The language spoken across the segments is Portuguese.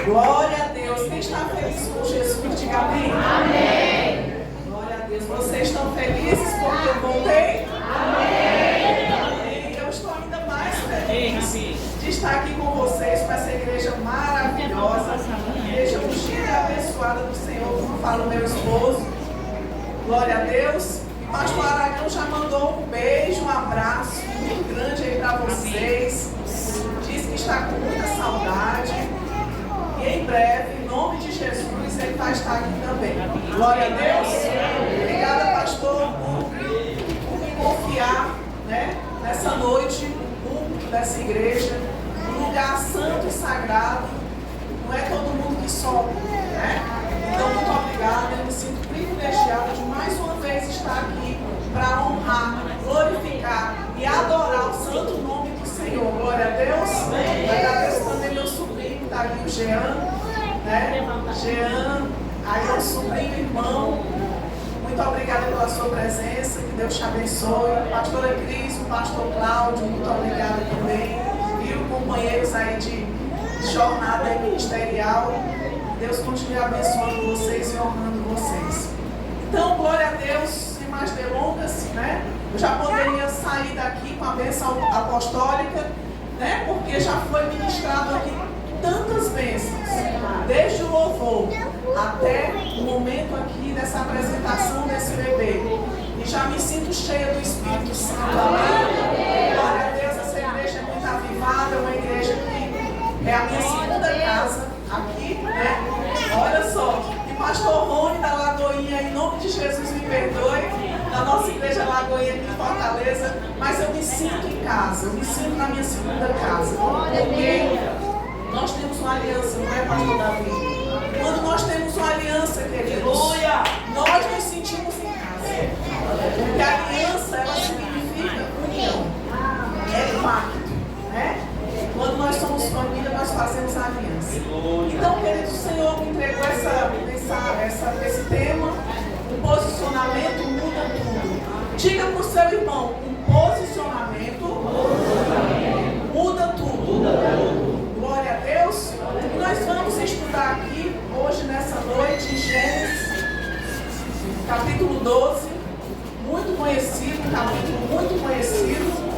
Glória a Deus. Quem está feliz com Jesus, diga amém. Amém. Glória a Deus. Vocês estão felizes porque eu voltei? Amém. Amém. Eu estou ainda mais feliz de estar aqui com vocês, com essa igreja maravilhosa, igreja ungida e abençoada do Senhor, como fala o meu esposo. Glória a Deus. Pastor Aragão já mandou um beijo, um abraço muito grande aí para vocês. Diz que está com muita saudade. E em breve, em nome de Jesus, ele vai estar aqui também. Glória a Deus. Obrigada, pastor, por me confiar, né, nessa noite, no púlpito dessa igreja, um lugar santo e sagrado. Não é todo mundo que sobe, né? Então, muito obrigada. Eu me sinto privilegiada de mais uma vez estar aqui para honrar, glorificar e adorar o santo nome do Senhor. Glória a Deus. Agradeço também meu sobrinho, está ali o Jean, né? Jean, aí é o sobrinho irmão. Muito obrigada pela sua presença, que Deus te abençoe. Pastora Cris, o pastor Cláudio, muito obrigada também. Viu, companheiros aí de jornada ministerial. Deus continue abençoando vocês e honrando vocês. Então, glória a Deus, sem mais delongas, né? Eu já poderia sair daqui com a bênção apostólica, né? Porque já foi ministrado aqui tantas bênçãos, desde o louvor até o momento aqui dessa apresentação desse bebê. E já me sinto cheia do Espírito Santo. Amém? Glória a Deus, essa igreja é muito avivada, é uma igreja que é a minha segunda casa aqui, né? Olha só, e pastor Rony da Lagoinha, em nome de Jesus, me perdoe, da nossa igreja Lagoinha aqui em Fortaleza, mas eu me sinto em casa, eu me sinto na minha segunda casa, porque nós temos uma aliança, não é, pastor Davi? Quando nós temos uma aliança, queridos, nós nos sentimos em casa, porque a aliança, ela significa união, é pacto, né? Quando nós somos família, nós fazemos a aliança. Então, querido, o Senhor me entregou esse tema, o posicionamento muda tudo. Diga para o seu irmão, um posicionamento muda tudo. Glória a Deus. E nós vamos estudar aqui, hoje, nessa noite, em Gênesis, capítulo 12, muito conhecido, capítulo muito conhecido.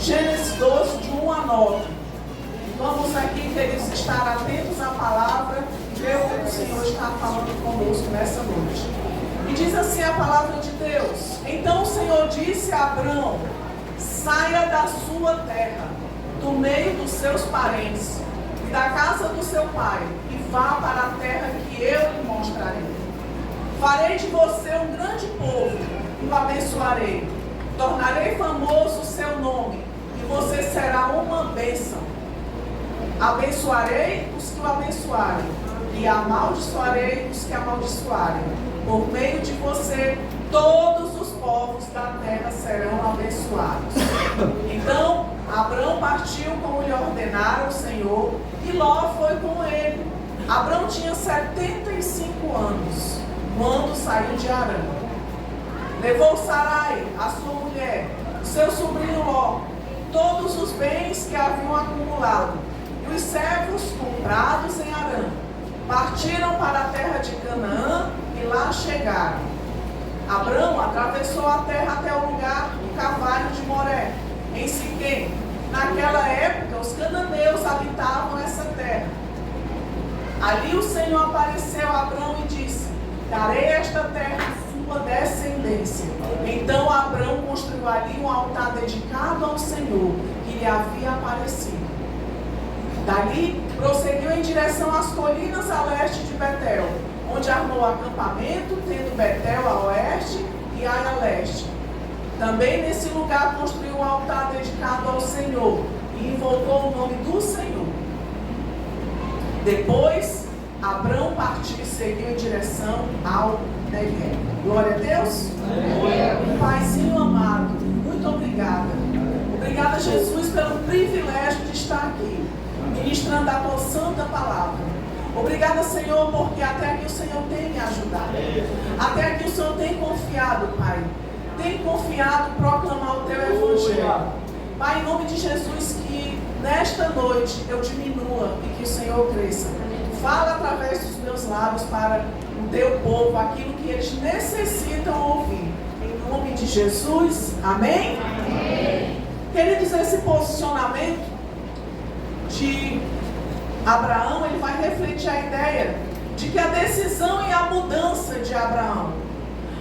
Gênesis 12, de 1 a 9. Vamos aqui, queridos, estar atentos à palavra e ver o que o Senhor está falando conosco nessa noite. E diz assim a palavra de Deus: Então o Senhor disse a Abrão: saia da sua terra, do meio dos seus parentes e da casa do seu pai, e vá para a terra que eu lhe mostrarei. Farei de você um grande povo e o abençoarei. Tornarei famoso o seu nome e você será uma bênção. Abençoarei os que o abençoarem e amaldiçoarei os que amaldiçoarem. Por meio de você, todos os povos da terra serão abençoados. Então, Abrão partiu como lhe ordenara o Senhor, e Ló foi com ele. Abrão tinha 75 anos, quando saiu de Harã. Levou Sarai, a sua mulher, seu sobrinho Ló, todos os bens que haviam acumulado, e os servos comprados em Harã. Partiram para a terra de Canaã e lá chegaram. Abrão atravessou a terra até o lugar do Carvalho de Moré, em Siquém. Naquela época, os cananeus habitavam essa terra. Ali o Senhor apareceu a Abrão e disse: darei esta terra à sua descendência. Então Abrão construiu ali um altar dedicado ao Senhor, que lhe havia aparecido. Dali, prosseguiu em direção às colinas a leste de Betel, onde armou acampamento, tendo Betel a oeste e Ai a leste. Também nesse lugar construiu um altar dedicado ao Senhor e invocou o nome do Senhor. Depois, Abrão partiu e seguiu em direção ao Negueb. Glória a Deus. Paizinho amado, muito obrigada. Obrigada, Jesus, pelo privilégio de estar aqui, ministrando a tua santa palavra. Obrigada, Senhor, porque até aqui o Senhor tem me ajudado. Até aqui o Senhor tem confiado, Pai. Tem confiado em proclamar o teu evangelho. Pai, em nome de Jesus, que nesta noite eu diminua e que o Senhor cresça. Fala através dos meus lábios para o teu povo aquilo que eles necessitam ouvir. Em nome de Jesus, amém? Amém. Queridos, esse posicionamento de Abraão, ele vai refletir a ideia de que a decisão e a mudança de Abraão,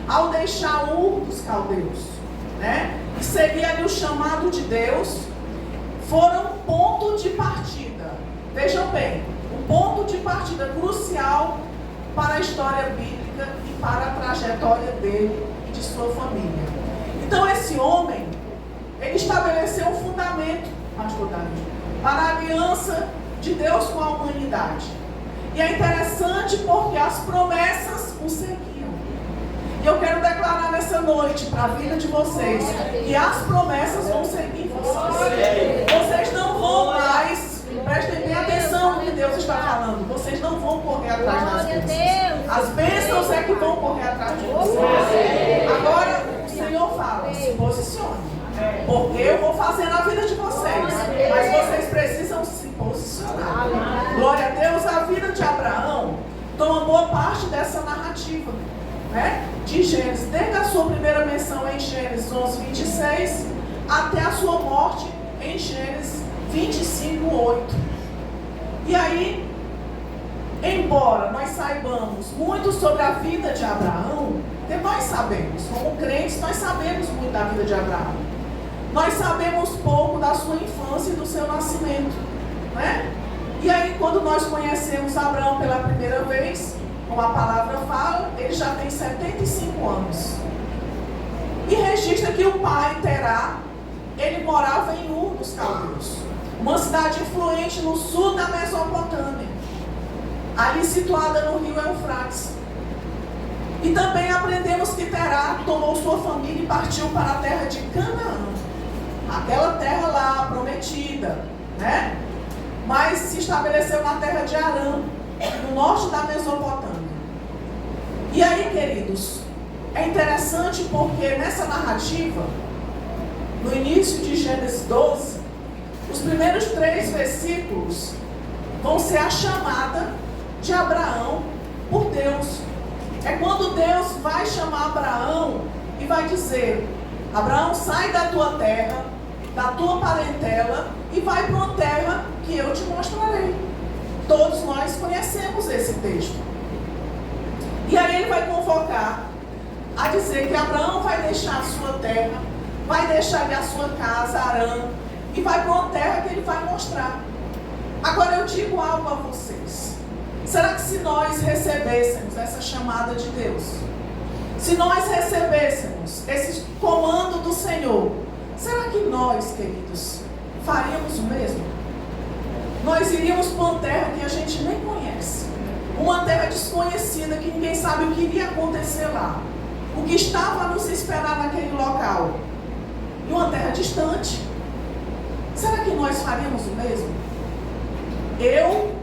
ao deixar Ur dos Caldeus, né, e seguir ali o chamado de Deus, foram um ponto de partida. Vejam bem, um ponto de partida crucial para a história bíblica e para a trajetória dele e de sua família. Então esse homem, ele estabeleceu um fundamento, pastor Davi, para a aliança de Deus com a humanidade. E é interessante porque as promessas o seguiam. E eu quero declarar nessa noite para a vida de vocês que as promessas vão seguir vocês. Vocês não vão mais, prestem bem atenção no que Deus está falando, vocês não vão correr atrás das bênçãos. As bênçãos é que vão correr atrás de vocês. Agora o Senhor fala, se posicione. Porque eu vou fazer na vida de vocês. Mas vocês precisam se posicionar. Glória a Deus, a vida de Abraão toma boa parte dessa narrativa, né? De Gênesis, desde a sua primeira menção em Gênesis 11, 26, até a sua morte em Gênesis 25, 8. E aí, embora nós saibamos muito sobre a vida de Abraão, porque nós sabemos, como crentes, nós sabemos muito da vida de Abraão. Nós sabemos pouco da sua infância e do seu nascimento, né? E aí, quando nós conhecemos Abraão pela primeira vez, como a palavra fala, ele já tem 75 anos. E registra que o pai, Terá, ele morava em Ur dos Caldeus, uma cidade influente no sul da Mesopotâmia, ali situada no rio Eufrates. E também aprendemos que Terá tomou sua família e partiu para a terra de Canaã, aquela terra lá prometida, né? Mas se estabeleceu na terra de Arã, no norte da Mesopotâmia. E aí, queridos, é interessante porque nessa narrativa, no início de Gênesis 12, os primeiros 3 versículos vão ser a chamada de Abraão por Deus. É quando Deus vai chamar Abraão e vai dizer: Abraão, sai da tua terra, da tua parentela e vai para uma terra que eu te mostrarei. Todos nós conhecemos esse texto. E aí ele vai convocar a dizer que Abraão vai deixar a sua terra, vai deixar ali a sua casa, Arã, e vai para uma terra que ele vai mostrar. Agora eu digo algo a vocês. Será que se nós recebêssemos essa chamada de Deus, se nós recebêssemos esse comando do Senhor, será que nós, queridos, faríamos o mesmo? Nós iríamos para uma terra que a gente nem conhece, uma terra desconhecida que ninguém sabe o que iria acontecer lá, o que estava a nos esperar naquele local, e uma terra distante. Será que nós faríamos o mesmo? Eu,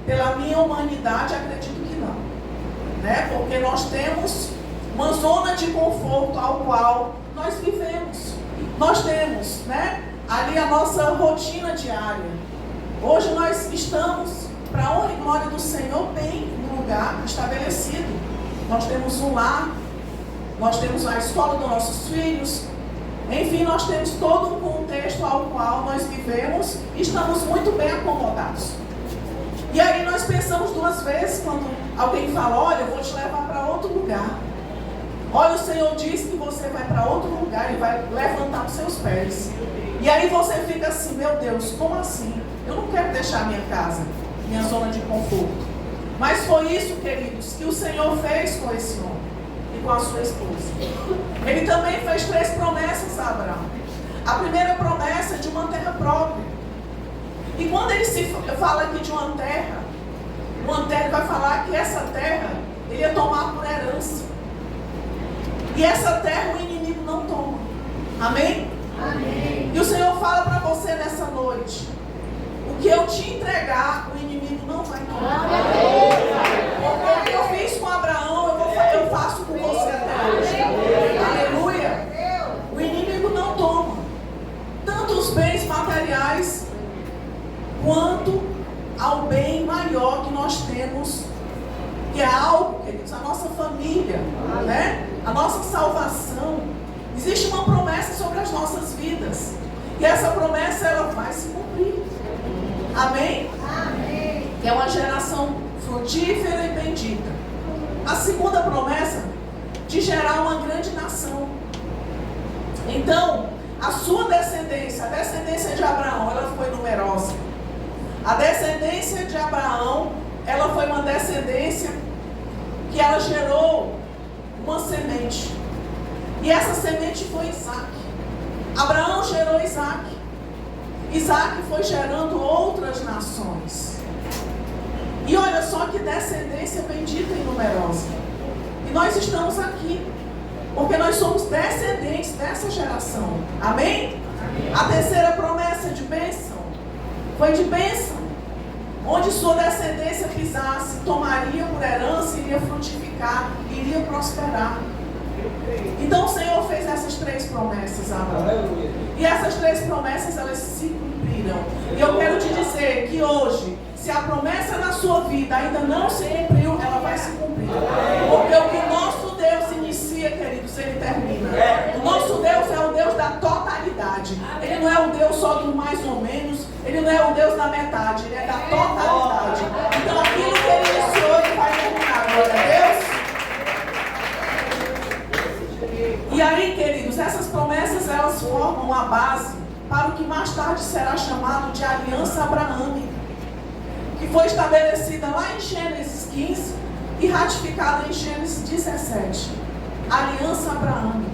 pela minha humanidade, acredito que não, né? Porque nós temos uma zona de conforto ao qual nós vivemos. Nós temos, né, ali a nossa rotina diária. Hoje nós estamos, para a honra e glória do Senhor, bem no lugar estabelecido. Nós temos um lar, nós temos a escola dos nossos filhos, enfim, nós temos todo um contexto ao qual nós vivemos e estamos muito bem acomodados. E aí nós pensamos 2 vezes quando alguém fala: olha, eu vou te levar para outro lugar. Olha, o Senhor disse que você vai para outro lugar e vai levantar os seus pés. E aí você fica assim: meu Deus, como assim? Eu não quero deixar minha casa, minha zona de conforto. Mas foi isso, queridos, que o Senhor fez com esse homem e com a sua esposa. Ele também fez 3 promessas a Abraão. A primeira promessa é de uma terra própria. E quando ele se fala aqui de uma terra, ele vai falar que essa terra ele ia tomar por herança. E essa terra o inimigo não toma. Amém? Amém. E o Senhor fala para você nessa noite: o que eu te entregar, o inimigo não vai tomar. Porque o que eu fiz com Abraão, eu faço com você até hoje. Aleluia. O inimigo não toma tanto os bens materiais quanto ao bem maior que nós temos, que é algo, queridos, a nossa família, né? A nossa salvação. Existe uma promessa sobre as nossas vidas. E essa promessa, ela vai se cumprir. Amém? Amém. Que é uma geração frutífera e bendita. A segunda promessa, de gerar uma grande nação. Então, a sua descendência, a descendência de Abraão, ela foi numerosa. A descendência de Abraão, ela foi uma descendência que ela gerou uma semente. E essa semente foi Isaac. Abraão gerou Isaac. Isaac foi gerando outras nações. E olha só que descendência bendita e numerosa. E nós estamos aqui, porque nós somos descendentes dessa geração. Amém? Amém. A terceira promessa de bênção foi de bênção. Onde sua descendência pisasse, tomaria por herança, iria frutificar, iria prosperar. Então o Senhor fez essas três promessas a Abraão. E essas três promessas, elas se cumpriram. E eu quero te dizer que hoje, se a promessa na sua vida ainda não se cumpriu, ela vai se cumprir. Porque o que o nosso Deus inicia, queridos, ele termina. O nosso Deus é o Deus da totalidade. Ele não é o Deus só do mais ou menos. Ele não é o Deus da metade. Ele é da totalidade. Então aquilo que ele iniciou, ele vai terminar. Glória a Deus. E aí, queridos, essas promessas, elas formam a base para o que mais tarde será chamado de aliança abraâmica, que foi estabelecida lá em Gênesis 15 e ratificada em Gênesis 17. Aliança abraâmica.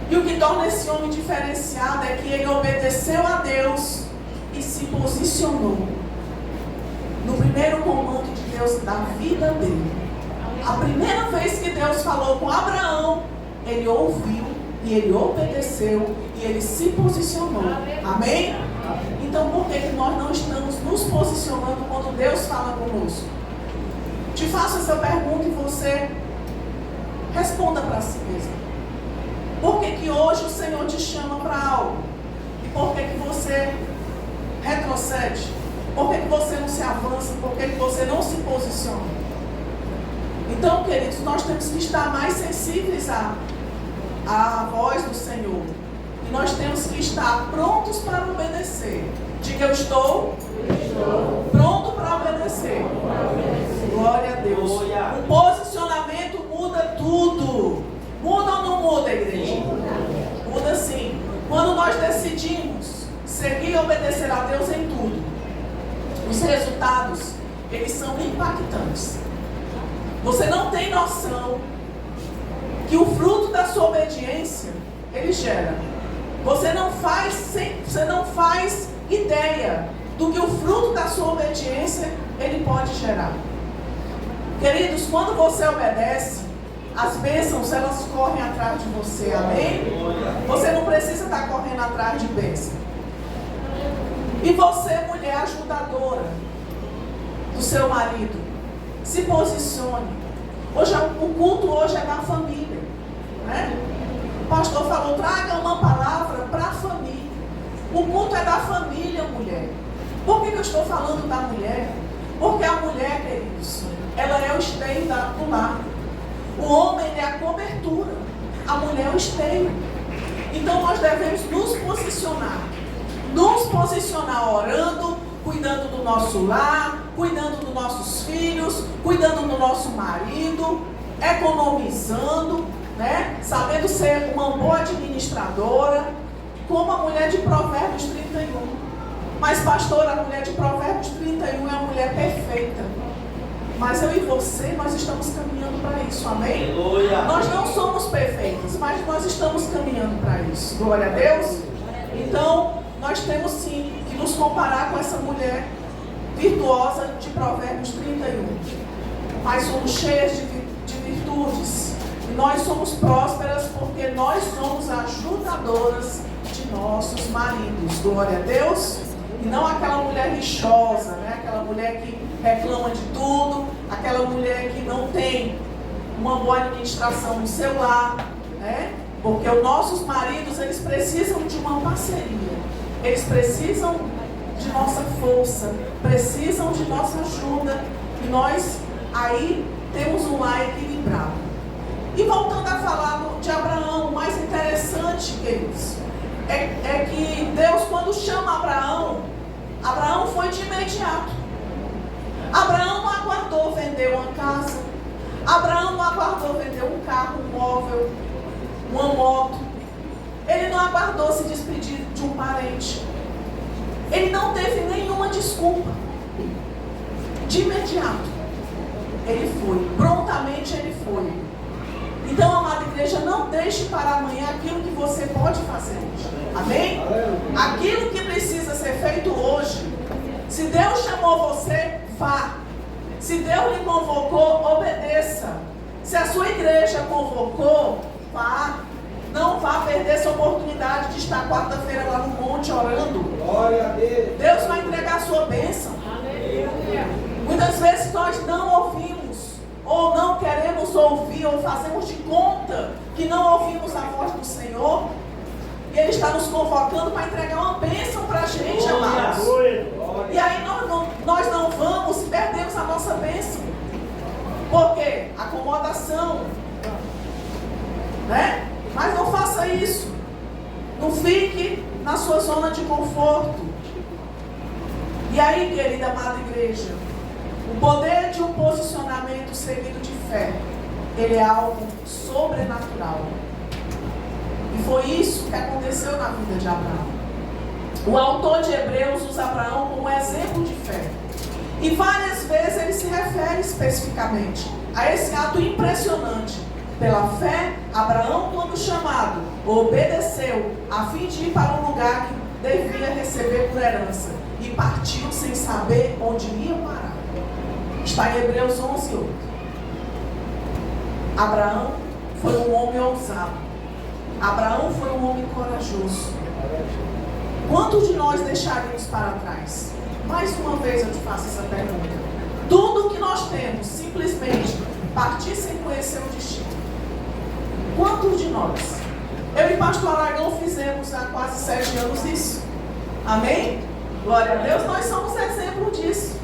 E o que torna esse homem diferenciado é que ele obedeceu a Deus e se posicionou no primeiro comando de Deus da vida dele. A primeira vez que Deus falou com Abraão, ele ouviu e ele obedeceu e ele se posicionou. Amém? Então por que nós não estamos nos posicionando quando Deus fala conosco? Te faço essa pergunta e você responda para si mesmo. Por que hoje o Senhor te chama para algo? E por que você retrocede? Por que você não se avança? Por que você não se posiciona? Então, queridos, nós temos que estar mais sensíveis à voz do Senhor. E nós temos que estar prontos para obedecer. Diga, eu estou pronto para obedecer. Glória a Deus. O posicionamento muda tudo. Muda ou não muda, igreja? Muda sim. Quando nós decidimos seguir e obedecer a Deus em tudo, os resultados, eles são impactantes. Você não tem noção que o fruto da sua obediência, ele gera. Você não faz ideia do que o fruto da sua obediência, ele pode gerar. Queridos, quando você obedece, as bênçãos, elas correm atrás de você, amém? Você não precisa estar correndo atrás de bênção. E você, mulher ajudadora do seu marido, se posicione. O culto hoje é da família, né? O pastor falou, traga uma palavra para a família. O culto é da família, mulher. Por que eu estou falando da mulher? Porque a mulher, queridos, ela é o esteio do lar. O homem, ele é a cobertura. A mulher é o esteio. Então nós devemos nos posicionar. Nos posicionar orando, cuidando do nosso lar, cuidando dos nossos filhos, cuidando do nosso marido, economizando, né? Sabendo ser uma boa administradora, como a mulher de Provérbios 31. Mas, pastor, a mulher de Provérbios 31 é uma mulher perfeita. Mas eu e você, nós estamos caminhando para isso, amém? Aleluia. Nós não somos perfeitos, mas nós estamos caminhando para isso. Glória a Deus. Então, nós temos sim que nos comparar com essa mulher virtuosa de Provérbios 31. Mas somos cheias de virtudes. E nós somos prósperas porque nós somos ajudadoras de nossos maridos. Glória a Deus. E não aquela mulher rixosa, né? Aquela mulher que reclama de tudo, aquela mulher que não tem uma boa administração no seu lar, né? Porque os nossos maridos, eles precisam de uma parceria. Eles precisam de nossa força, precisam de nossa ajuda, e nós aí temos um lar equilibrado. E voltando a falar de Abraão, o mais interessante, queridos, é que Deus, quando chama Abraão, Abraão foi de imediato. Abraão não aguardou vender uma casa, Abraão não aguardou vender um carro, um móvel, uma moto. Ele não aguardou se despedir de um parente. Ele não teve nenhuma desculpa. De imediato, ele foi. Prontamente ele foi. Então, amada igreja, não deixe para amanhã aquilo que você pode fazer hoje. Amém? Aquilo que precisa ser feito hoje. Se Deus chamou você, vá. Se Deus lhe convocou, obedeça. Se a sua igreja convocou, vá. Não vá perder essa oportunidade de estar quarta-feira lá no monte orando. Glória a Deus. Deus vai entregar a sua bênção. Muitas vezes nós não ouvimos, ou não queremos ouvir, ou fazemos de conta que não ouvimos a voz do Senhor. E Ele está nos convocando para entregar uma bênção para a gente, amados. E aí nós não vamos e perdemos a nossa bênção. Por quê? Acomodação. Né? Mas não faça isso. Não fique na sua zona de conforto. E aí, querida amada igreja, o poder de um posicionamento seguido de fé, ele é algo sobrenatural. E foi isso que aconteceu na vida de Abraão. O autor de Hebreus usa Abraão como exemplo de fé. E várias vezes ele se refere especificamente a esse ato impressionante. Pela fé, Abraão, quando chamado, obedeceu a fim de ir para um lugar que devia receber por herança. E partiu sem saber onde ia parar. Está em Hebreus 11:8. Abraão foi um homem ousado. Abraão foi um homem corajoso. Quantos de nós deixaríamos para trás? Mais uma vez eu te faço essa pergunta. Tudo que nós temos, simplesmente partir sem conhecer o destino. Quantos de nós? Eu e pastor Aragão fizemos há quase 7 anos isso. Amém? Glória a Deus, nós somos exemplo disso.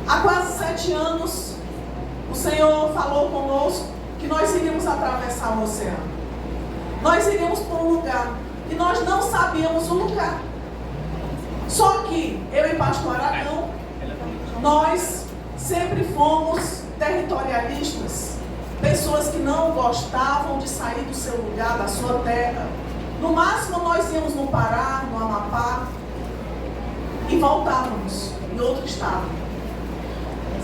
Há quase 7 anos, o Senhor falou conosco que nós iríamos atravessar o oceano. Nós iríamos para um lugar e nós não sabíamos o lugar. Só que eu e pastor Aragão, nós sempre fomos territorialistas. Pessoas que não gostavam de sair do seu lugar, da sua terra. No máximo nós íamos no Pará, no Amapá e voltávamos em outro estado.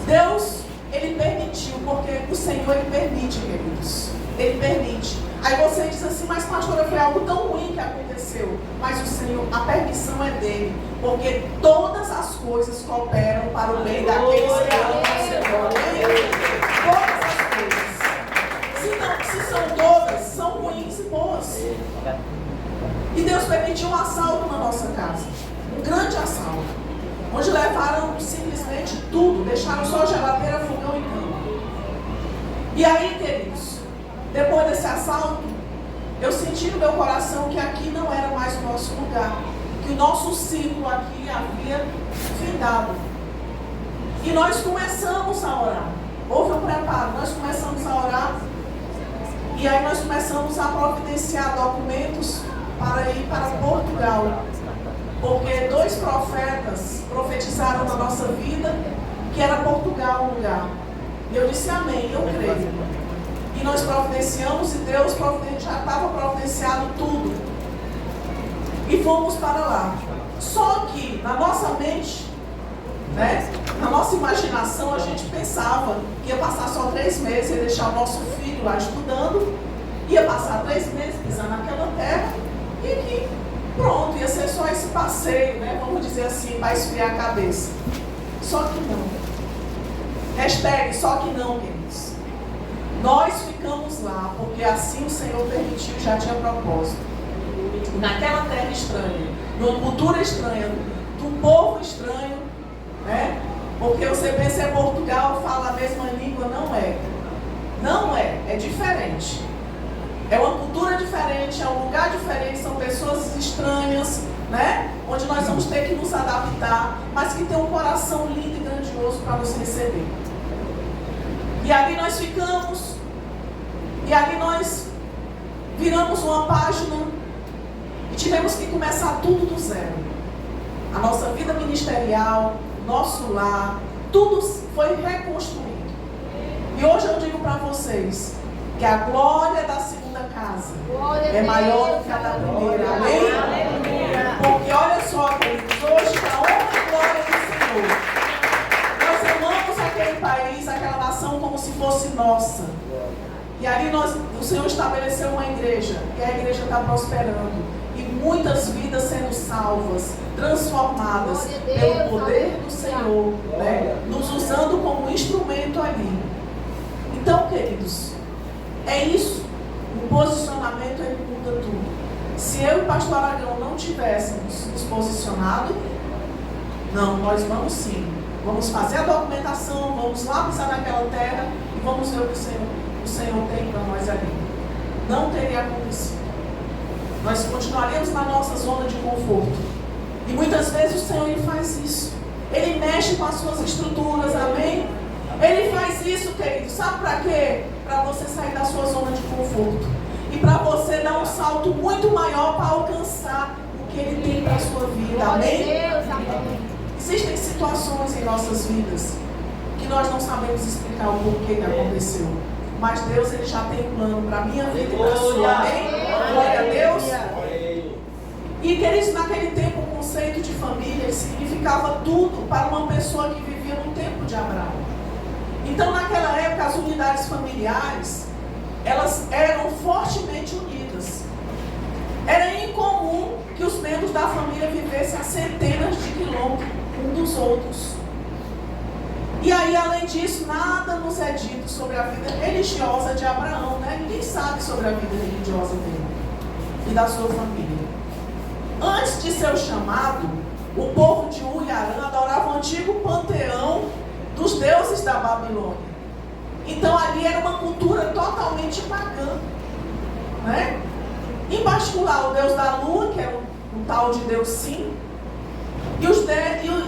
Deus, Ele permitiu, porque o Senhor, Ele permite, queridos. Ele permite. Aí você diz assim, mas pastora, foi algo tão ruim que aconteceu. Mas o Senhor, a permissão é dele. Porque todas as coisas cooperam para o bem daqueles que amam o Senhor. Todas as coisas. Se são todas, são ruins e boas. E Deus permitiu um assalto na nossa casa. Um grande assalto. Onde levaram simplesmente tudo. Deixaram só geladeira, fogão e cama. E aí, queridos, depois desse assalto, eu senti no meu coração que aqui não era mais o nosso lugar. Que o nosso ciclo aqui havia findado. E nós começamos a orar. Houve um preparo. Nós começamos a orar. E aí nós começamos a providenciar documentos para ir para Portugal. Porque 2 profetas profetizaram na nossa vida que era Portugal o lugar. E eu disse amém, eu creio. E nós providenciamos e Deus já estava providenciado tudo. E fomos para lá. Só que na nossa mente, né, na nossa imaginação, a gente pensava que ia passar só 3 meses, ia deixar o nosso filho lá estudando, ia passar 3 meses pisando naquela terra e que pronto, ia ser só esse passeio, né, vamos dizer assim, para esfriar a cabeça. Só que não. Hashtag só que não, queridos. Nós ficamos lá porque assim o Senhor permitiu, já tinha propósito. Naquela terra estranha, numa cultura estranha, de um povo estranho, né? Porque você pensa em Portugal, fala a mesma língua, não é. Não é, é diferente. É uma cultura diferente, é um lugar diferente, são pessoas estranhas, né? onde nós vamos ter que nos adaptar, mas que tem um coração lindo e grandioso para nos receber. E ali nós ficamos, e ali nós viramos uma página e tivemos que começar tudo do zero. A nossa vida ministerial, nosso lar, tudo foi reconstruído. E hoje eu digo para vocês que a glória da segunda casa é maior do que a da primeira. Amém? Porque olha só, queridos, hoje a honra e glória do Senhor. Nós amamos aquele país, aquela nação como se fosse nossa. E ali o Senhor estabeleceu uma igreja, e a igreja está prosperando. E muitas vidas sendo salvas, transformadas pelo poder do Senhor, né? Nos usando como instrumento ali. Então, queridos, é isso. O posicionamento, ele muda tudo. Se eu e o pastor Aragão não tivéssemos nos posicionado, não, nós vamos sim. Vamos fazer a documentação, vamos lá pisar naquela terra e vamos ver o que o Senhor tem para nós ali. Não teria acontecido. Nós continuaremos na nossa zona de conforto. E muitas vezes o Senhor ele faz isso. Ele mexe com as suas estruturas, amém? Ele faz isso, querido, sabe para quê? Para você sair da sua zona de conforto. E para você dar um salto muito maior para alcançar o que Ele tem para a sua vida, amém? Existem situações em nossas vidas que nós não sabemos explicar o porquê que aconteceu. Mas Deus ele já tem um plano para a minha vida e para a sua, amém? Glória a Deus. E, queridos, naquele tempo o conceito de família significava tudo para uma pessoa que vivia no tempo de Abraão. Então, naquela época, as unidades familiares, elas eram fortemente unidas. Era incomum que os membros da família vivessem a centenas de quilômetros um dos outros. E aí, além disso, nada nos é dito sobre a vida religiosa de Abraão, né? Ninguém sabe sobre a vida religiosa dele e da sua família. Antes de seu chamado, o povo de Ur e Arã adorava o antigo panteão dos deuses da Babilônia. Então ali era uma cultura totalmente pagã, né? Em particular o deus da lua, que era um tal de Deus Sim.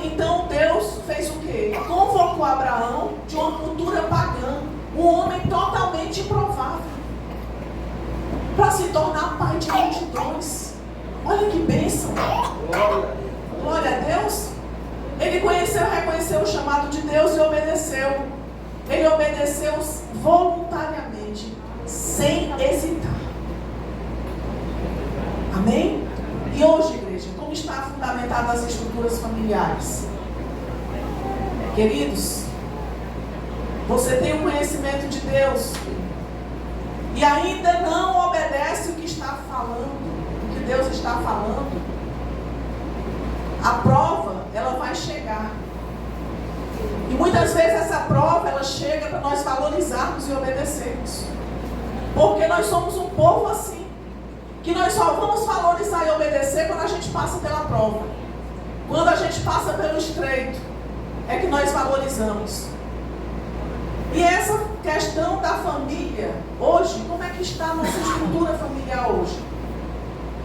Então Deus fez o quê? Convocou Abraão de uma cultura pagã, um homem totalmente improvável, para se tornar pai de multidões. Olha que bênção! Glória a Deus! Ele reconheceu o chamado de Deus e obedeceu. Ele obedeceu voluntariamente, sem hesitar. Amém? E hoje, igreja, como está fundamentada as estruturas familiares? Queridos, você tem o conhecimento de Deus e ainda não obedece o que está falando, o que Deus está falando. A prova, ela vai chegar. E muitas vezes essa prova, ela chega para nós valorizarmos e obedecermos. Porque nós somos um povo assim, que nós só vamos valorizar e obedecer quando a gente passa pela prova. Quando a gente passa pelo estreito, é que nós valorizamos. E essa questão da família, hoje, como é que está a nossa estrutura familiar hoje?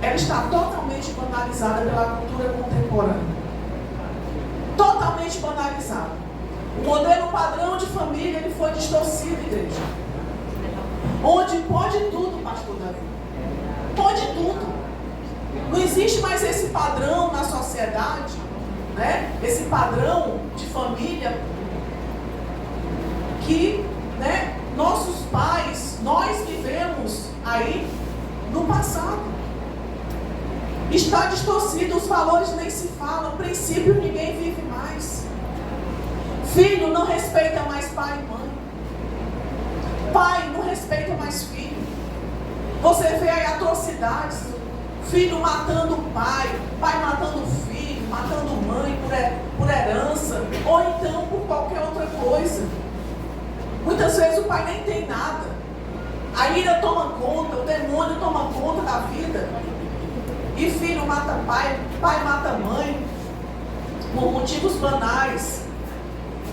Ela está totalmente banalizada pela cultura contemporânea. Totalmente banalizada. O modelo padrão de família, ele foi distorcido, igreja. Onde pode tudo, pastor Davi. Pode tudo. Não existe mais esse padrão na sociedade, né? Esse padrão de família que, né, nossos pais, nós vivemos aí no passado. Está distorcido, os valores nem se falam, o princípio ninguém vive mais. Filho não respeita mais pai e mãe. Pai não respeita mais filho. Você vê aí atrocidades, filho matando pai, pai matando filho, matando mãe por herança, ou então por qualquer outra coisa. Muitas vezes o pai nem tem nada. A ira toma conta, o demônio toma conta da vida. E filho mata pai, pai mata mãe, por motivos banais.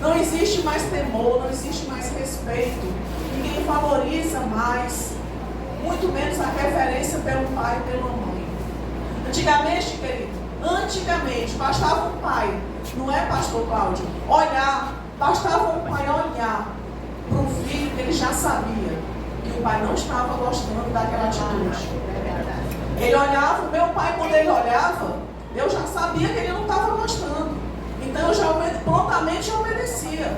Não existe mais temor, não existe mais respeito. Ninguém valoriza mais, muito menos a reverência pelo pai e pela mãe. Antigamente, querido, Antigamente, bastava um pai, não é, pastor Cláudio? Bastava um pai olhar para um filho que ele já sabia que o pai não estava gostando daquela atitude. Ele olhava, o meu pai, quando ele olhava, eu já sabia que ele não estava gostando. Então eu já prontamente obedecia.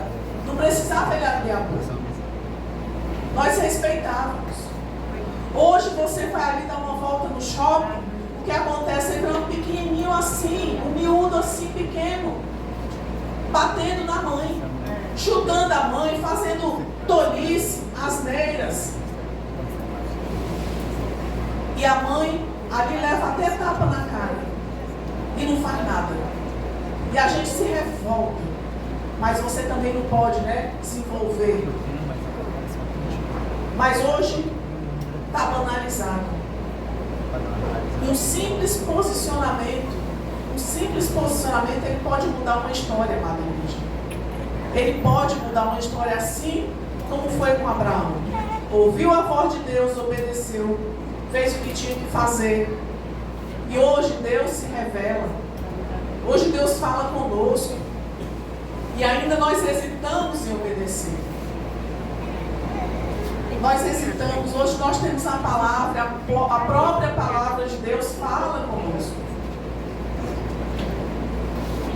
Não precisava ele abrir a boca. Nós respeitávamos. Hoje você vai ali dar uma volta no shopping, o que acontece é que um pequenininho assim, um miúdo assim pequeno, batendo na mãe, chutando a mãe, fazendo tolice, asneiras. E a mãe ali leva até tapa na cara e não faz nada. E a gente se revolta. Mas você também não pode, né, se envolver. Mas hoje está banalizado. E um simples posicionamento, ele pode mudar uma história, amada igreja. Ele pode mudar uma história assim como foi com Abraão. Ouviu a voz de Deus, obedeceu, fez o que tinha que fazer. E hoje Deus se revela. Hoje Deus fala conosco. E ainda nós hesitamos em obedecer. Nós hesitamos. Hoje nós temos a palavra, a própria palavra de Deus fala conosco.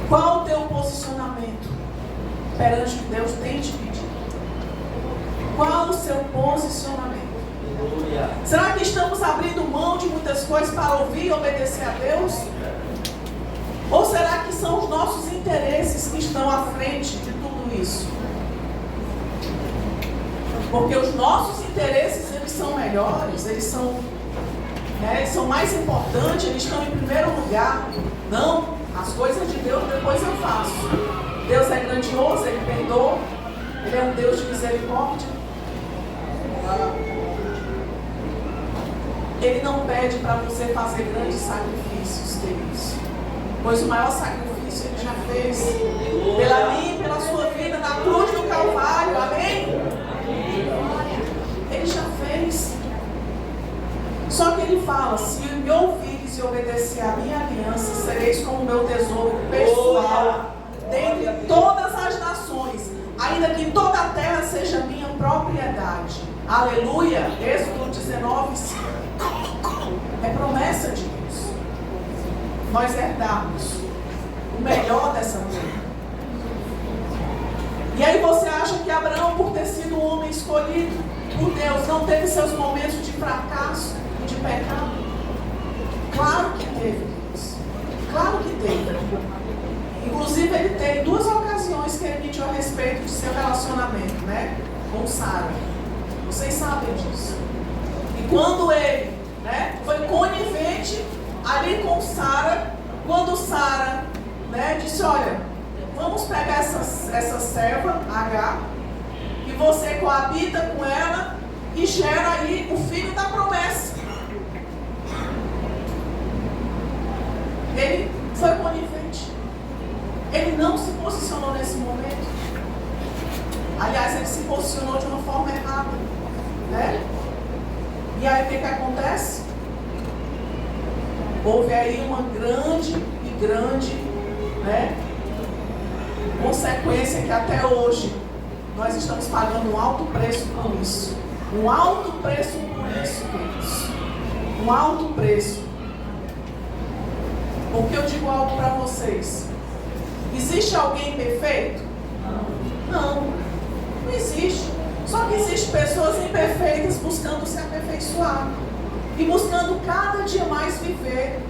Qual o teu posicionamento perante o que Deus tem te pedido? Qual o seu posicionamento? Será que estamos abrindo mão de muitas coisas para ouvir e obedecer a Deus? Ou será que são os nossos interesses que estão à frente de tudo isso? Porque os nossos interesses, eles são melhores, eles são mais importantes, eles estão em primeiro lugar. Não, as coisas de Deus depois eu faço. Deus é grandioso, Ele perdoa, Ele é um Deus de misericórdia. Ele não pede para você fazer grandes sacrifícios, queridos. Pois o maior sacrifício Ele já fez. Pela minha e pela sua vida na cruz do Calvário. Amém? Ele já fez. Só que Ele fala, se me ouvires e obedecer a minha aliança, sereis como o meu tesouro pessoal dentre todas as nações, ainda que toda a terra seja minha propriedade. Aleluia. Êxodo 19, 5. É promessa de Deus. Nós herdarmos o melhor dessa terra. E aí você acha que Abraão, por ter sido um homem escolhido por Deus, não teve seus momentos de fracasso e de pecado? Claro que teve, Deus. Claro que teve. Inclusive ele teve 2 ocasiões que ele mentiu a respeito de seu relacionamento, né, com Sara. Vocês sabem disso. E quando ele, né, foi conivente ali com Sara, quando Sara, né, disse, olha, vamos pegar essa serva, Agar, e você coabita com ela e gera aí o filho da promessa. Ele foi conivente. Ele não se posicionou nesse momento. Aliás, ele se posicionou de uma forma errada, né? E aí o que acontece? Houve aí uma grande, né, consequência que até hoje nós estamos pagando um alto preço por isso. Um alto preço por isso, queridos. Um alto preço. Por que eu digo algo para vocês? Existe alguém perfeito? Não existe. Só que existem pessoas imperfeitas buscando se aperfeiçoar e buscando cada dia mais viver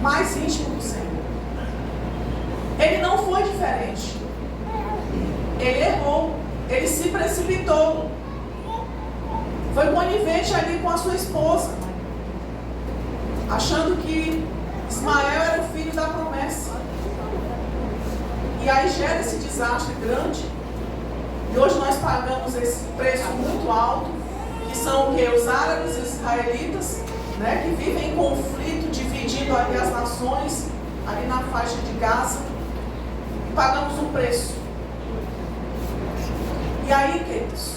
mais íntimo do Senhor. Ele não foi diferente. Ele errou. Ele se precipitou. Foi conivente ali com a sua esposa, achando que Ismael era o filho da promessa. E aí gera esse desastre grande. E hoje nós pagamos esse preço muito alto, que são o quê? Os árabes e os israelitas, né, que vivem em conflito, dividindo ali as nações, ali na faixa de Gaza. E pagamos um preço. E aí, queridos,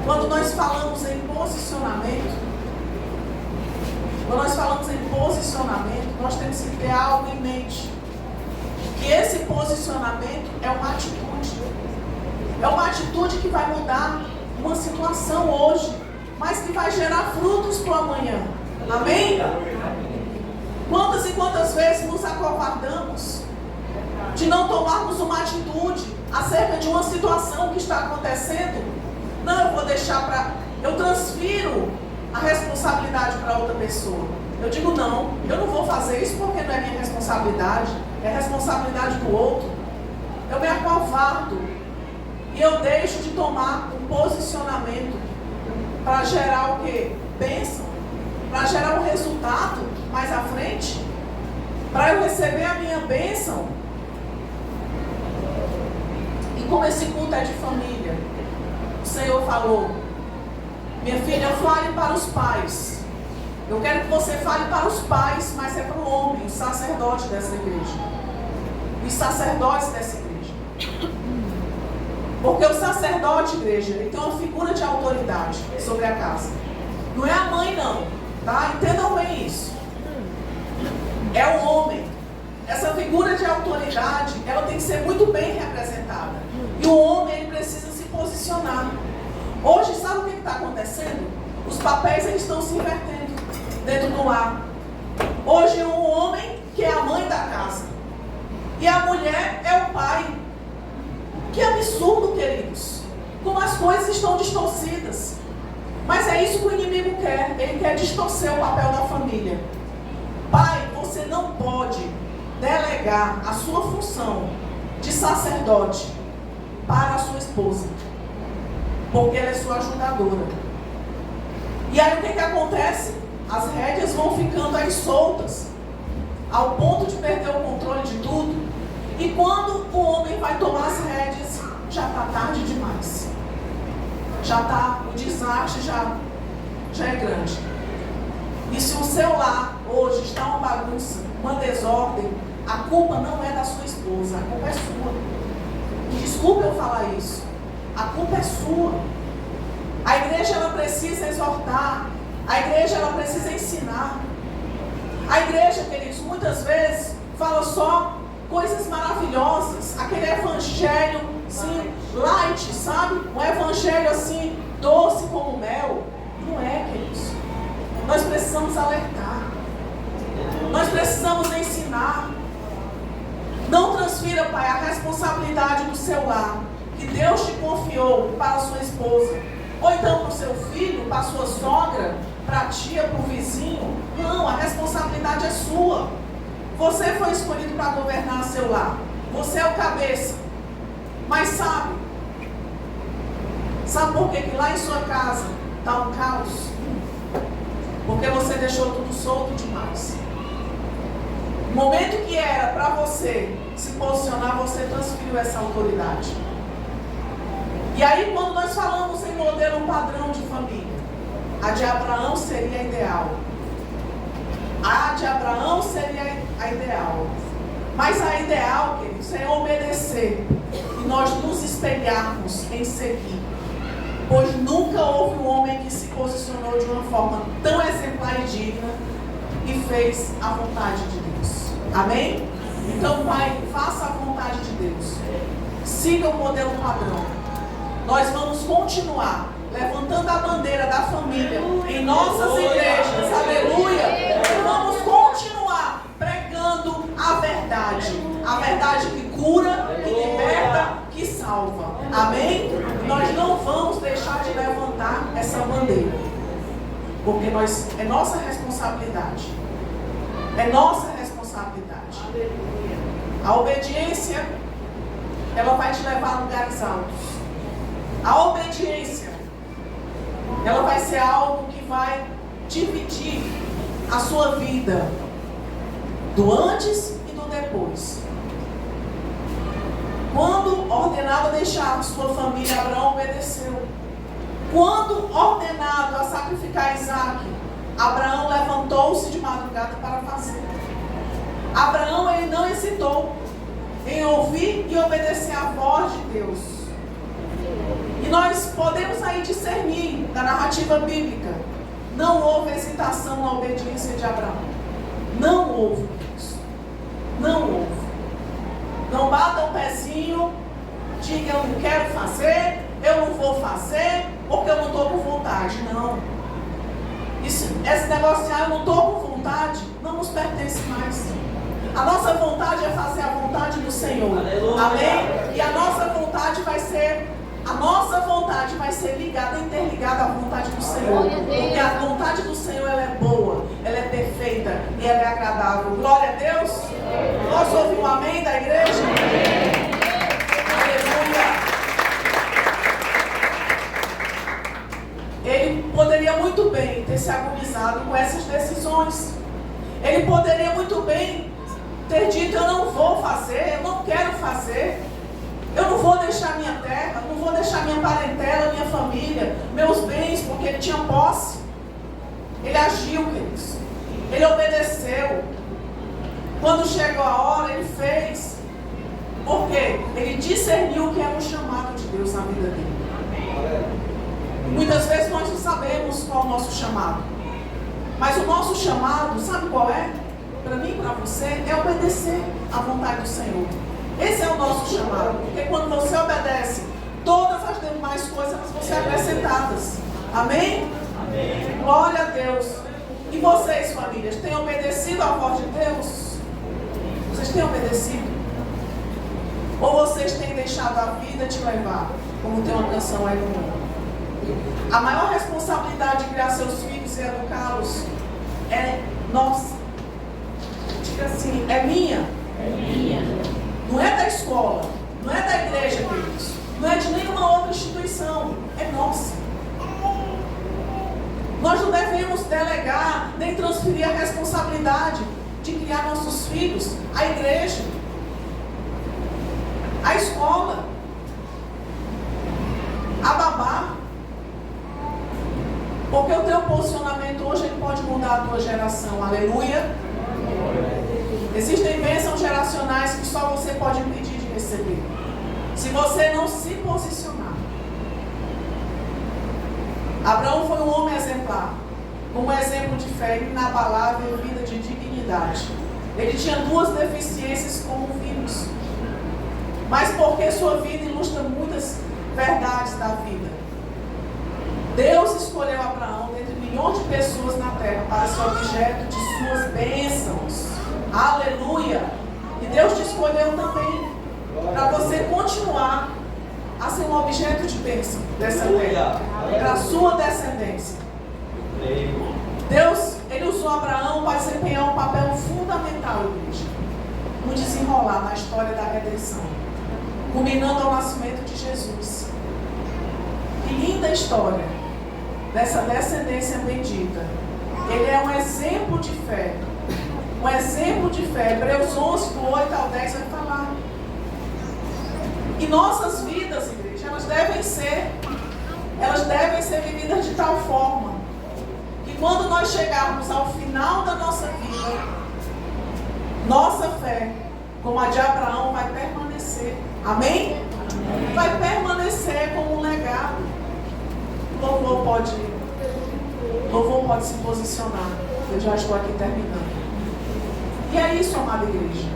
quando nós falamos em posicionamento, Quando nós falamos em posicionamento, nós temos que ter algo em mente. Que esse posicionamento é uma atitude. É uma atitude que vai mudar uma situação hoje, mas que vai gerar frutos para o amanhã. Amém? Quantas e quantas vezes nos acovardamos de não tomarmos uma atitude acerca de uma situação que está acontecendo? Não, eu vou deixar para... Eu transfiro a responsabilidade para outra pessoa. Eu digo, não, eu não vou fazer isso porque não é minha responsabilidade, é responsabilidade do outro. Eu me acovardo e eu deixo de tomar um posicionamento para gerar o quê? Bênção, para gerar um resultado mais à frente, para eu receber a minha bênção. E como esse culto é de família, o Senhor falou, minha filha, fale para os pais. Eu quero que você fale para os pais, mas é para o homem, o sacerdote dessa igreja. Os sacerdotes dessa igreja. Porque o sacerdote, igreja, ele tem uma figura de autoridade sobre a casa. Não é a mãe, não. Tá? Entendam bem isso. É o homem. Essa figura de autoridade, ela tem que ser muito bem representada. E o homem, ele precisa se posicionar. Hoje, sabe o que está acontecendo? Os papéis, eles estão se invertendo dentro do lar. Hoje, o homem, que é a mãe da casa. E a mulher é o pai. Que absurdo, queridos. Como as coisas estão distorcidas. Mas é isso que o inimigo quer. Ele quer distorcer o papel da família. Pai, você não pode delegar a sua função de sacerdote para a sua esposa. Porque ela é sua ajudadora. E aí o que acontece? As rédeas vão ficando aí soltas, ao ponto de perder o controle de tudo. E quando o homem vai tomar as rédeas, já está tarde demais. Já está, o desastre já é grande. E se o seu lar hoje está uma bagunça, uma desordem, a culpa não é da sua esposa, a culpa é sua. Desculpa eu falar isso. A culpa é sua. A igreja, ela precisa exortar. A igreja, ela precisa ensinar. A igreja, queridos, muitas vezes fala só coisas maravilhosas. Aquele evangelho, assim, light, sabe? Um evangelho, assim, doce como mel. Não é, queridos. Nós precisamos alertar. Nós precisamos ensinar. Não transfira, pai, a responsabilidade do seu lar, que Deus te confiou, para a sua esposa. Ou então para o seu filho, para a sua sogra, para a tia, para o vizinho. Não, a responsabilidade é sua. Você foi escolhido para governar seu lar. Você é o cabeça. Mas sabe por que lá em sua casa está um caos? Porque você deixou tudo solto demais. No momento que era para você se posicionar, você transferiu essa autoridade. E aí, quando nós falamos em modelo padrão de família, a de Abraão seria a ideal. A de Abraão seria a ideal. Mas a ideal, queridos, é obedecer e nós nos espelharmos em seguir. Pois nunca houve um homem que se posicionou de uma forma tão exemplar e digna e fez a vontade de Deus. Amém? Então, Pai, faça a vontade de Deus. Siga o modelo padrão. Nós vamos continuar levantando a bandeira da família em nossas igrejas. Aleluia! E vamos continuar pregando a verdade. A verdade que cura, que liberta, que salva. Amém? Nós não vamos deixar de levantar essa bandeira. Porque é nossa responsabilidade. É nossa responsabilidade. A obediência, ela vai te levar a lugares altos. A obediência, ela vai ser algo que vai dividir a sua vida do antes e do depois. Quando ordenado a deixar sua família, Abraão obedeceu. Quando ordenado a sacrificar Isaac, Abraão levantou-se de madrugada para fazer. Abraão, ele não hesitou em ouvir e obedecer a voz de Deus. E nós podemos aí discernir da narrativa bíblica Não houve hesitação na obediência de Abraão. Não houve isso. Não houve. Não bata o pezinho, diga eu não quero fazer, eu não vou fazer, porque eu não estou com vontade. Não. Esse negócio de eu não estou com vontade, não nos pertence mais. A nossa vontade é fazer a vontade do Senhor. Aleluia. Amém? E a nossa vontade vai ser ligada, interligada à vontade do Senhor. Porque a vontade do Senhor, ela é boa, ela é perfeita e ela é agradável. Glória a Deus. Posso ouvir um amém da igreja? Aleluia. Ele poderia muito bem ter se agonizado com essas decisões. Ele poderia muito bem ter dito, eu não vou fazer, eu não quero fazer. Eu não vou deixar minha terra, não vou deixar minha parentela, minha família, meus bens, porque ele tinha posse. Ele agiu, queridos. Ele obedeceu. Quando chegou a hora, ele fez. Por quê? Ele discerniu que era um chamado de Deus na vida dele. Muitas vezes nós não sabemos qual é o nosso chamado. Mas o nosso chamado, sabe qual é? Para mim e para você, é obedecer à vontade do Senhor. Esse é o nosso chamado. Porque quando você obedece, todas as demais coisas vão ser acrescentadas. Amém? Amém. Glória a Deus. E vocês, famílias, têm obedecido à voz de Deus? Vocês têm obedecido? Ou vocês têm deixado a vida te levar? Como tem uma canção aí no mundo. A maior responsabilidade de criar seus filhos e educá-los é nossa. Diga assim, é minha. É minha. Não é da escola, não é da igreja, queridos. Não é de nenhuma outra instituição. É nossa. Nós não devemos delegar, nem transferir a responsabilidade de criar nossos filhos à igreja, à escola, a babá. Porque o teu posicionamento hoje ele pode mudar a tua geração. Aleluia. Existem bênçãos geracionais que só você pode impedir de receber. Se você não se posicionar. Abraão foi um homem exemplar. Um exemplo de fé inabalável e vida de dignidade. Ele tinha duas deficiências como vimos. Mas porque sua vida ilustra muitas verdades da vida. Deus escolheu Abraão dentre milhões de pessoas na terra para ser objeto de suas bênçãos. Aleluia! E Deus te escolheu também para você continuar a ser um objeto de bênção dessa terra, para a sua descendência. Deus, ele usou Abraão para desempenhar um papel fundamental, igreja, no desenrolar na história da redenção, culminando ao nascimento de Jesus. Que linda história dessa descendência bendita. Ele é um exemplo de fé. Um exemplo de fé. Hebreus 11, do 8 ao 10 vai falar. E nossas vidas, igreja, elas devem ser vividas de tal forma que quando nós chegarmos ao final da nossa vida, nossa fé, como a de Abraão, vai permanecer. Amém? Amém. Vai permanecer como um legado. O louvor pode se posicionar. Eu já estou aqui terminando. E é isso, amada igreja.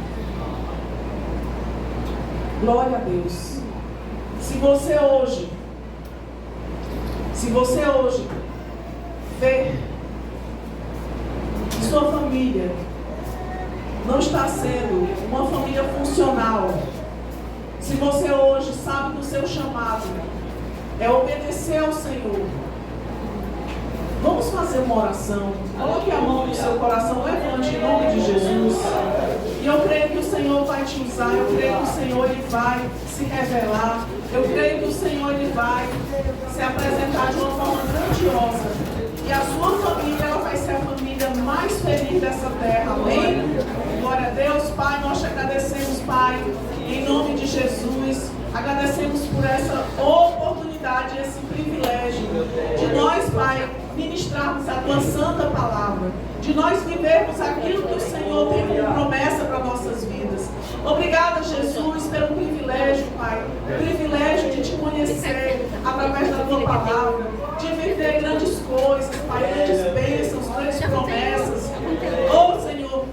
Glória a Deus. Se você hoje vê que sua família não está sendo uma família funcional, se você hoje sabe que o seu chamado é obedecer ao Senhor, vamos fazer uma oração. Coloque a mão no seu coração, levante em nome de Jesus. E eu creio que o Senhor vai te usar. Eu creio que o Senhor ele vai se revelar. Eu creio que o Senhor ele vai se apresentar de uma forma grandiosa. E a sua família ela vai ser a família mais feliz dessa terra. Amém? Glória a Deus. Pai, nós te agradecemos, Pai, em nome de Jesus. Agradecemos por essa oportunidade, esse privilégio de nós, Pai, ministrarmos a Tua Santa Palavra, de nós vivermos aquilo que o Senhor tem como promessa para nossas vidas. Obrigada, Jesus, pelo privilégio, Pai, o privilégio de Te conhecer através da Tua Palavra, de viver conceder grandes coisas, Pai, grandes bênçãos, grandes promessas. Oh, Senhor,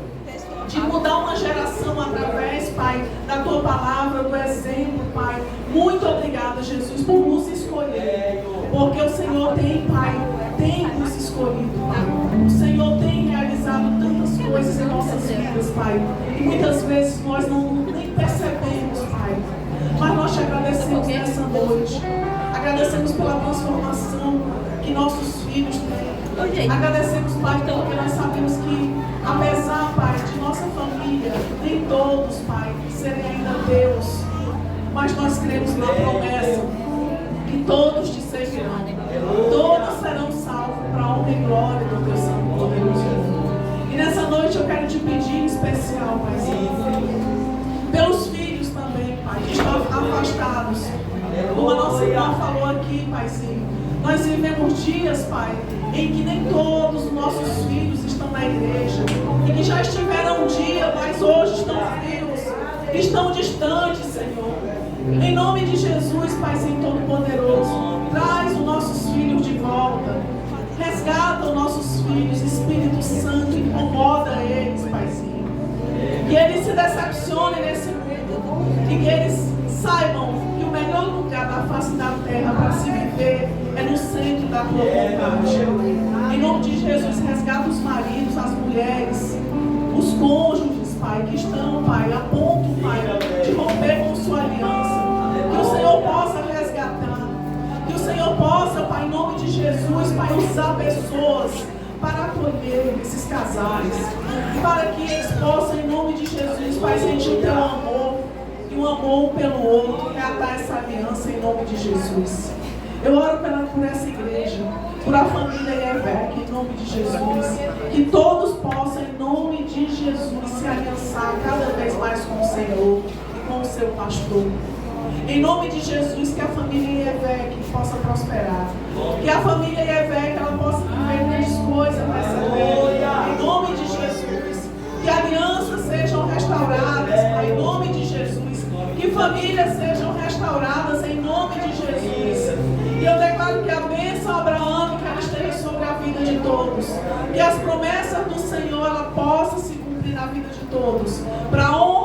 de mudar uma geração através, Pai, da Tua palavra, do exemplo, Pai. Muito obrigada, Jesus, por nos escolher. Porque o Senhor tem, Pai, tem nos escolhido, Pai. O Senhor tem realizado tantas coisas em nossas vidas, Pai. E muitas vezes nós nem percebemos, Pai. Mas nós te agradecemos nessa noite. Agradecemos pela transformação que nossos filhos têm. Agradecemos, Pai, porque nós sabemos que, apesar, Pai, de nossa família, nem todos, Pai, serem ainda Deus, mas nós cremos na promessa que todos te servirão. Todos serão salvos para a honra e glória do Teu santo poderoso. E nessa noite eu quero te pedir em especial, Pai, pelos filhos também, Pai, que estão afastados. Como a nossa irmã falou aqui, Paizinho, nós vivemos dias, Pai, em que nem todos os nossos filhos estão na igreja, e que já estiveram um dia, mas hoje estão frios, estão distantes, Senhor. Em nome de Jesus, Paizinho Todo-Poderoso, traz os nossos filhos de volta, resgata os nossos filhos, Espírito Santo, incomoda eles, Paizinho. Que eles se decepcionem nesse mundo, e que eles saibam que o melhor lugar da face da terra para se viver é no centro da Tua vontade. Em nome de Jesus, resgata os maridos, as mulheres, os cônjuges, Pai, que estão, Pai, a ponto, Pai, de romper com sua aliança. Que o Senhor possa resgatar. Que o Senhor possa, Pai, em nome de Jesus, Pai, usar pessoas para acolher esses casais. E para que eles possam, em nome de Jesus, Pai, sentir o Teu amor. Um amor um pelo outro, reatar essa aliança em nome de Jesus. Eu oro por essa igreja, por a família Evec, em nome de Jesus. Que todos possam, em nome de Jesus, se aliançar cada vez mais com o Senhor e com o seu pastor. Em nome de Jesus, que a família Evec possa prosperar. Que a família Evec ela possa viver grandes coisas nessa terra. Em nome de Jesus. Que alianças sejam restauradas, Pai, em nome de Jesus. Que famílias sejam restauradas em nome de Jesus. E eu declaro que a bênção abraâmica ela esteja sobre a vida de todos. Que as promessas do Senhor ela possa se cumprir na vida de todos. Para onde